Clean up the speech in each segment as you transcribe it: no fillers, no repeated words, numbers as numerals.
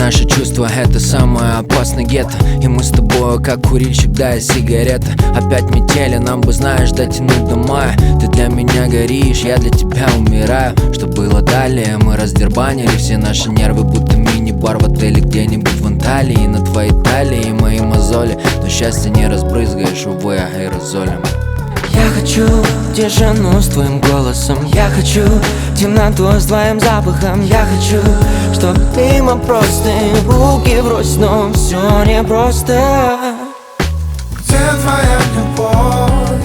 наши чувства — это самое опасное гетто. И мы с тобой как курильщик, да, и сигарета. Опять метели, нам бы, знаешь, дотянуть до мая. Ты для меня горишь, я для тебя умираю. Что было далее, мы раздербанили все наши нервы, будто мини-бар в отеле где-нибудь в Анталии. На твоей талии мои мозоли, но счастье не разбрызгаешь, увы, аэрозолем. Я хочу тишину с твоим голосом, я хочу темноту с твоим запахом. Я хочу, чтоб мимо просто руки врозь, но все непросто. Где твоя любовь?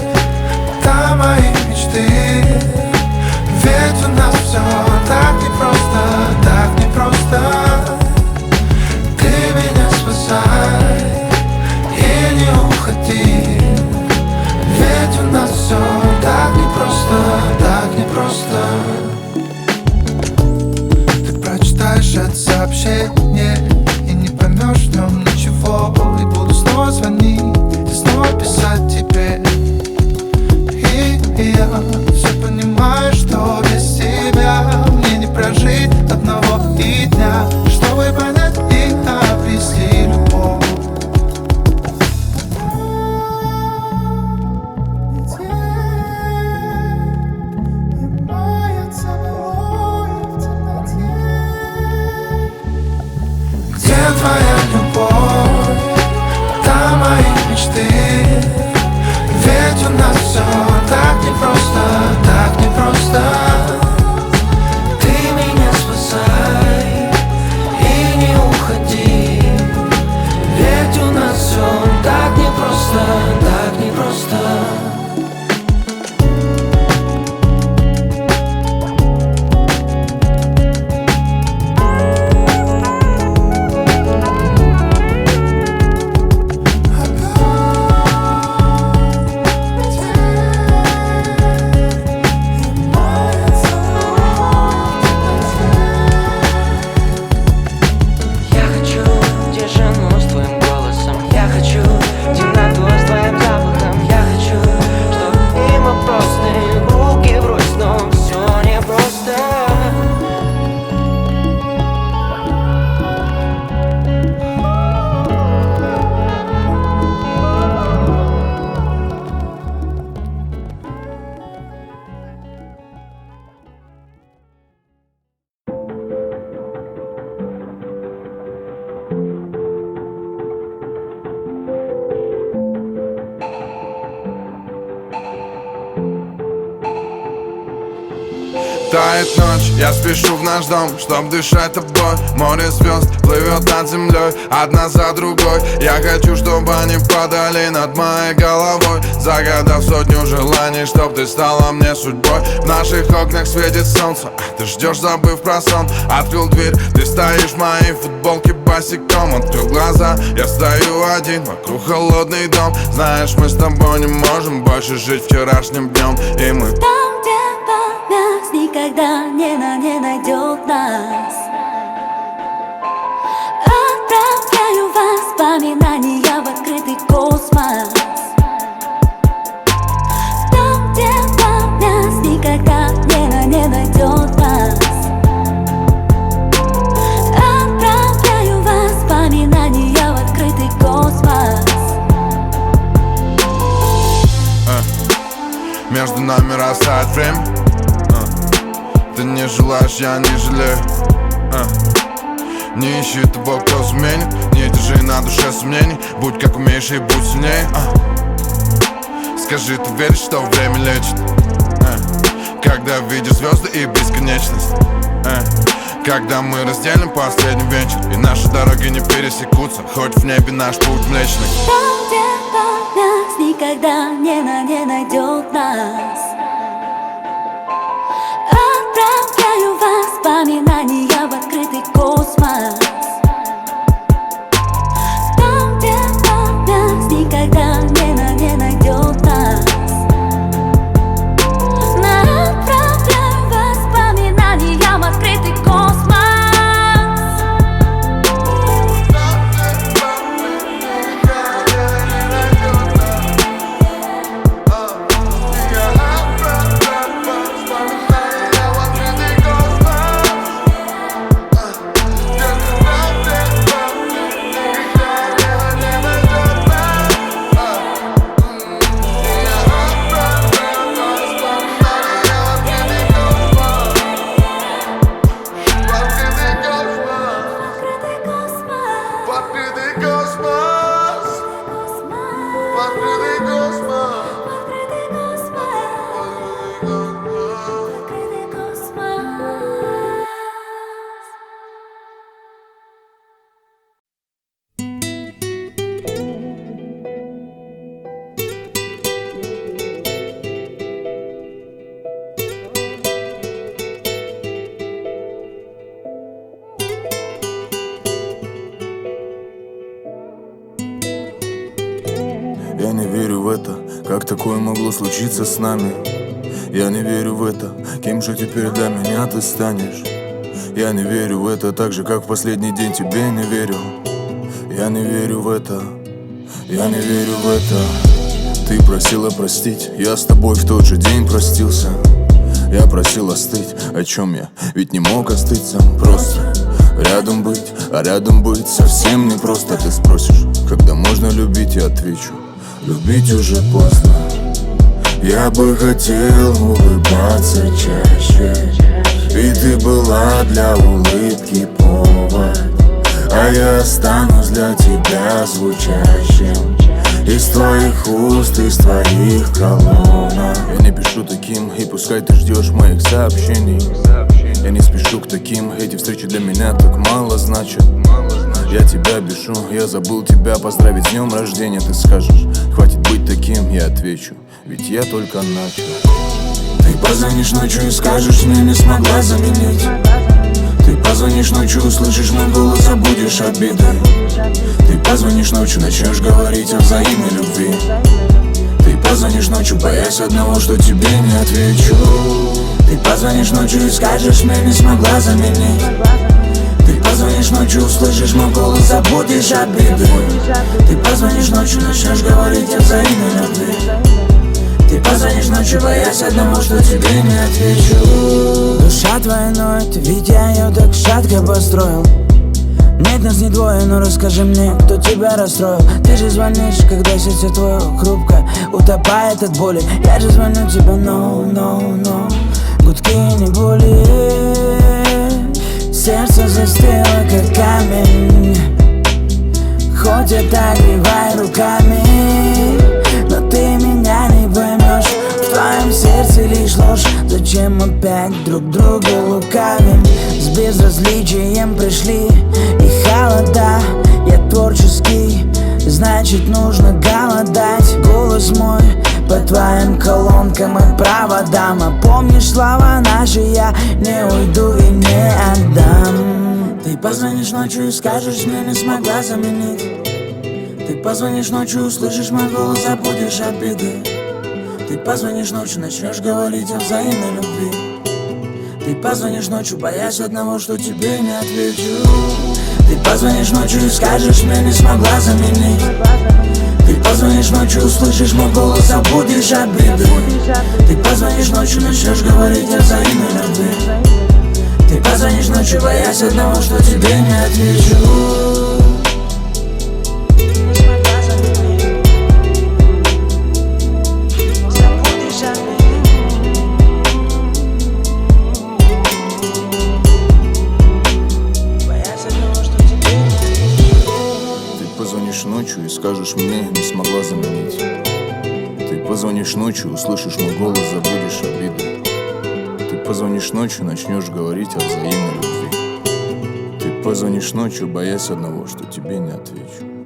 Там мои мечты. Ведь у нас все так непросто, так непросто. Ты меня спасай и не уходи. Ведь у нас все так непросто, так непросто. Ты прочитаешь это сообщение и не поймешь в нем ничего. И буду снова звонить и снова писать тебе. И я все понимаю, что без тебя мне не прожить одного и дня. Чтобы понять и обрести любовь. Твоя любовь, там мои мечты. Ведь у нас все так непросто, так непросто. Ты меня спасай и не уходи. Ведь у нас все так непросто, так непросто. Тает ночь, я спешу в наш дом, чтоб дышать тобой. Море звезд плывет над землей, одна за другой. Я хочу, чтобы они падали над моей головой, загадав сотню желаний, чтоб ты стала мне судьбой. В наших окнах светит солнце, ты ждешь, забыв про сон. Открыл дверь, ты стоишь в моей футболке босиком. Открыл глаза, я стою один, вокруг холодный дом. Знаешь, мы с тобой не можем больше жить вчерашним днем. И мы там, где память никогда не найдет нас. Отправляю воспоминания в открытый космос. Там, где память никогда не найдет нас. Отправляю воспоминания в открытый космос. Между нами растает время. Ты не желаешь, я не жалею. Не ищи того, кто изменит. Не держи на душе сомнений. Будь как умеешь и будь сильнее. Скажи, ты веришь, что время лечит? Когда видишь звезды и бесконечность. Когда мы разделим последний вечер, и наши дороги не пересекутся, хоть в небе наш путь млечный. Там, где память никогда не найдет нас. Отправляю воспоминания в открытый космос. Там, где память никогда не найдет нас. Отправляю воспоминания в открытый космос. Я не верю в это, как такое могло случиться с нами. Я не верю в это, кем же теперь для меня ты станешь. Я не верю в это, так же как в последний день тебе не верил. Я не верю в это, я не верю в это. Ты просила простить, я с тобой в тот же день простился. Я просил остыть, о чем я ведь не мог остыть сам. Просто рядом быть, а рядом быть совсем не просто. Ты спросишь, когда можно любить, я отвечу: любить уже поздно. Я бы хотел улыбаться чаще, и ты была для улыбки повод. А я останусь для тебя звучащим из твоих уст, из твоих колонок. Я не пишу таким, и пускай ты ждешь моих сообщений. Я не спешу к таким, эти встречи для меня так мало значат. Я тебя бешу, я забыл тебя поздравить с днем рождения. Ты скажешь, хватит быть таким, я отвечу, ведь я только начал. Ты позвонишь ночью и скажешь, мне не смогла заменить. Ты позвонишь ночью, услышишь мой голос, забудешь обиды. Ты позвонишь ночью, начнешь говорить о взаимной любви. Ты позвонишь ночью, боясь одного, что тебе не отвечу. Ты позвонишь ночью и скажешь, мне не смогла заменить. Ты позвонишь ночью, услышишь мой голос, забудешь обиды. Ты позвонишь ночью, начнешь говорить о взаимной любви. Ты позвонишь ночью, боясь одного, что тебе не отвечу. Душа твоя ноет, ведь я ее так шатко построил. Нет, нас не двое, но расскажи мне, кто тебя расстроил. Ты же звонишь, когда сердце твое хрупко утопает от боли. Я же звоню тебе, no. Гудки не боли. Сердце застыло, как камень. Хоть это огревай руками, но ты меня не поймешь. В твоем сердце лишь ложь. Зачем опять друг друга лукавим? С безразличием пришли и холода. Я творческий, значит нужно голодать. Голос мой по твоим колонкам и проводам. А помнишь слова наши, я не уйду и не отдам. Ты позвонишь ночью и скажешь, мне не смогла заменить. Ты позвонишь ночью, услышишь мой голос, забудешь обиды. Ты позвонишь ночью, начнешь говорить о взаимной любви. Ты позвонишь ночью, боясь одного, что тебе не отвечу. Ты позвонишь ночью и скажешь, мне не смогла заменить. Ты позвонишь ночью, услышишь мой голос, забудешь обиды. Ты позвонишь ночью, начнешь говорить о взаимной любви. Ты позвонишь ночью, боясь одного, что тебе не отвечу. Позвонишь ночью и скажешь, мне не смогла заменить. Ты позвонишь ночью, услышишь мой голос, забудешь обиды. Ты позвонишь ночью, начнешь говорить о взаимной любви. Ты позвонишь ночью, боясь одного, что тебе не отвечу.